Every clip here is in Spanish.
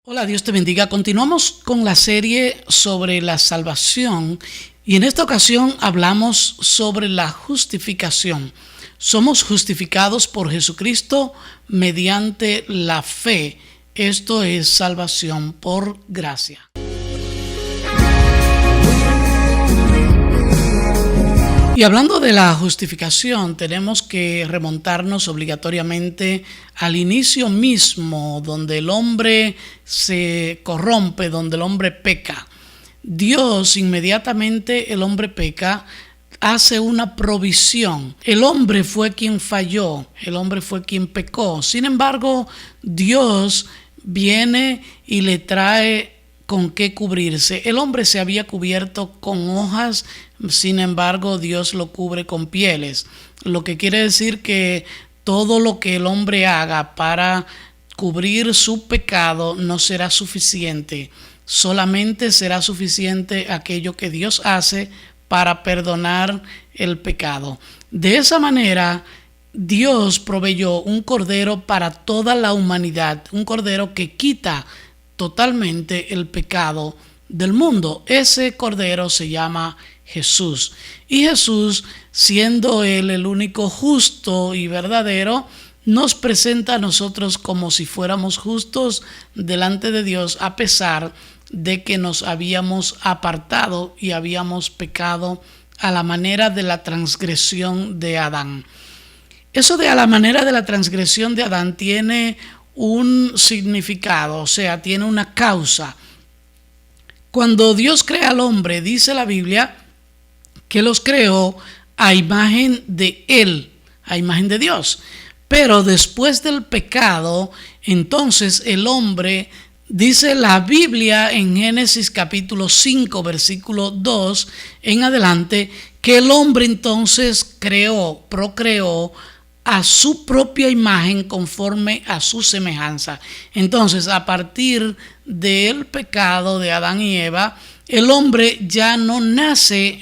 Hola, Dios te bendiga. Continuamos con la serie sobre la salvación y en esta ocasión hablamos sobre la justificación. Somos justificados por Jesucristo mediante la fe. Esto es salvación por gracia. Y hablando de la justificación, tenemos que remontarnos obligatoriamente al inicio mismo, donde el hombre se corrompe, donde el hombre peca. Dios, inmediatamente el hombre peca, hace una provisión. El hombre fue quien falló, el hombre fue quien pecó. Sin embargo, Dios viene y le trae con qué cubrirse. El hombre se había cubierto con hojas, sin embargo, Dios lo cubre con pieles. Lo que quiere decir que todo lo que el hombre haga para cubrir su pecado no será suficiente. Solamente será suficiente aquello que Dios hace para perdonar el pecado. De esa manera, Dios proveyó un cordero para toda la humanidad, un cordero que quita totalmente el pecado del mundo. Ese cordero se llama Jesús. Y Jesús, siendo Él el único justo y verdadero, nos presenta a nosotros como si fuéramos justos delante de Dios, a pesar de que nos habíamos apartado y habíamos pecado a la manera de la transgresión de Adán. Eso de a la manera de la transgresión de Adán tiene un significado, o sea, tiene una causa. Cuando Dios crea al hombre, dice la Biblia que los creó a imagen de Él, a imagen de Dios. Pero después del pecado, entonces el hombre, dice la Biblia en Génesis capítulo 5, versículo 2 en adelante, que el hombre entonces procreó a su propia imagen conforme a su semejanza. Entonces, a partir del pecado de Adán y Eva, el hombre ya no nace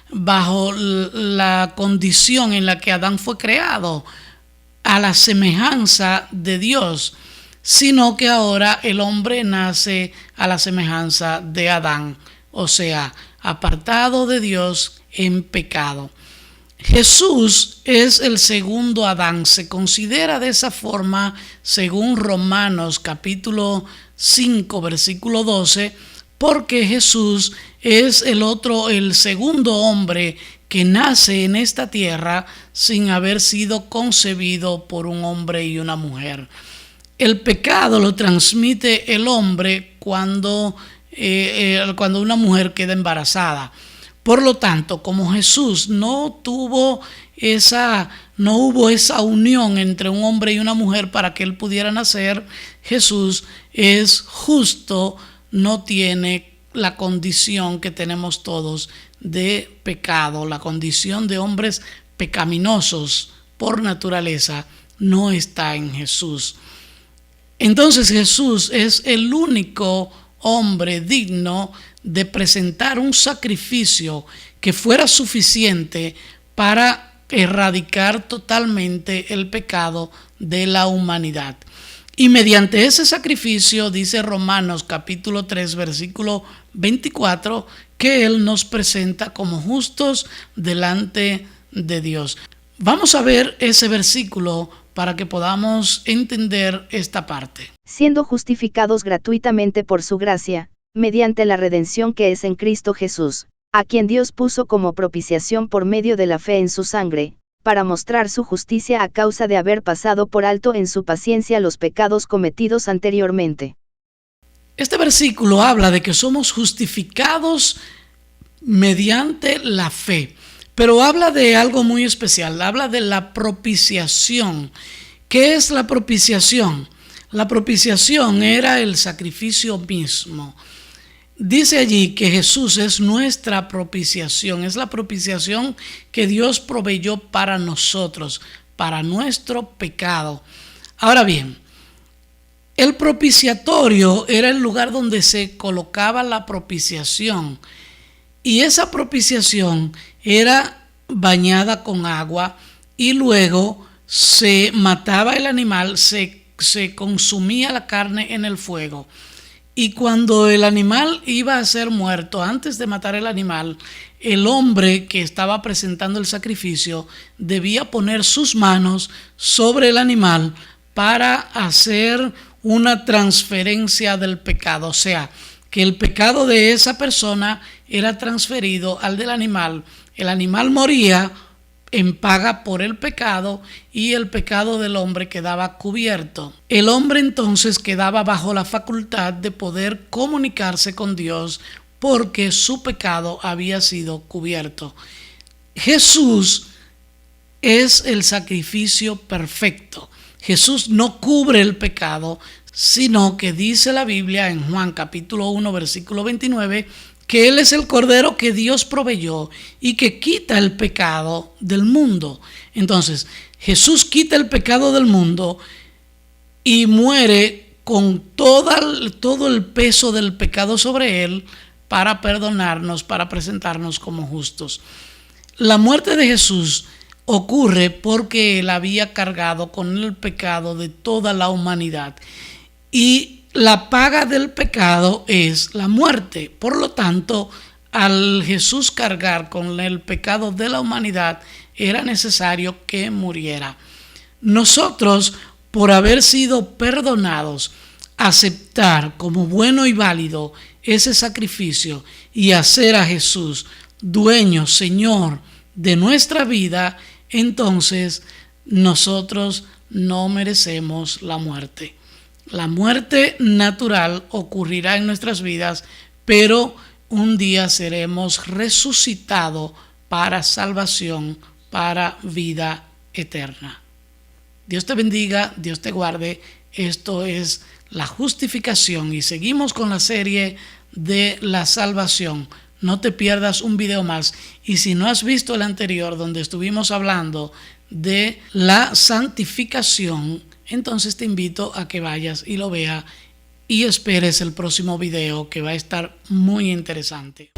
bajo la condición en la que Adán fue creado, a la semejanza de Dios, sino que ahora el hombre nace a la semejanza de Adán, o sea, apartado de Dios en pecado. Jesús es el segundo Adán, se considera de esa forma según Romanos capítulo 5 versículo 12, porque Jesús es el segundo hombre que nace en esta tierra sin haber sido concebido por un hombre y una mujer. El pecado lo transmite el hombre cuando una mujer queda embarazada. Por lo tanto, como Jesús no hubo esa unión entre un hombre y una mujer para que él pudiera nacer, Jesús es justo, no tiene la condición que tenemos todos de pecado, la condición de hombres pecaminosos por naturaleza no está en Jesús. Entonces Jesús es el único hombre digno de presentar un sacrificio que fuera suficiente para erradicar totalmente el pecado de la humanidad. Y mediante ese sacrificio, dice Romanos capítulo 3, versículo 24, que Él nos presenta como justos delante de Dios. Vamos a ver ese versículo para que podamos entender esta parte. Siendo justificados gratuitamente por su gracia, mediante la redención que es en Cristo Jesús, a quien Dios puso como propiciación por medio de la fe en su sangre, para mostrar su justicia a causa de haber pasado por alto en su paciencia los pecados cometidos anteriormente. Este versículo habla de que somos justificados mediante la fe, pero habla de algo muy especial, habla de la propiciación. ¿Qué es la propiciación? La propiciación era el sacrificio mismo. Dice allí que Jesús es nuestra propiciación, es la propiciación que Dios proveyó para nosotros, para nuestro pecado. Ahora bien, el propiciatorio era el lugar donde se colocaba la propiciación y esa propiciación era bañada con agua y luego se mataba el animal, se se consumía la carne en el fuego. Y cuando el animal iba a ser muerto, antes de matar el animal, el hombre que estaba presentando el sacrificio debía poner sus manos sobre el animal para hacer una transferencia del pecado. O sea, que el pecado de esa persona era transferido al del animal. El animal moría en paga por el pecado y el pecado del hombre quedaba cubierto. El hombre entonces quedaba bajo la facultad de poder comunicarse con Dios porque su pecado había sido cubierto. Jesús es el sacrificio perfecto. Jesús no cubre el pecado, sino que dice la Biblia en Juan capítulo 1 versículo 29 que Él es el Cordero que Dios proveyó y que quita el pecado del mundo. Entonces, Jesús quita el pecado del mundo y muere con todo el peso del pecado sobre Él para perdonarnos, para presentarnos como justos. La muerte de Jesús ocurre porque Él había cargado con el pecado de toda la humanidad. Y la paga del pecado es la muerte. Por lo tanto, al Jesús cargar con el pecado de la humanidad, era necesario que muriera. Nosotros, por haber sido perdonados, aceptar como bueno y válido ese sacrificio y hacer a Jesús dueño, Señor de nuestra vida, entonces nosotros no merecemos la muerte. La muerte natural ocurrirá en nuestras vidas, pero un día seremos resucitados para salvación, para vida eterna. Dios te bendiga, Dios te guarde. Esto es la justificación y seguimos con la serie de la salvación. No te pierdas un video más. Y si no has visto el anterior donde estuvimos hablando de la santificación, entonces te invito a que vayas y lo veas y esperes el próximo video que va a estar muy interesante.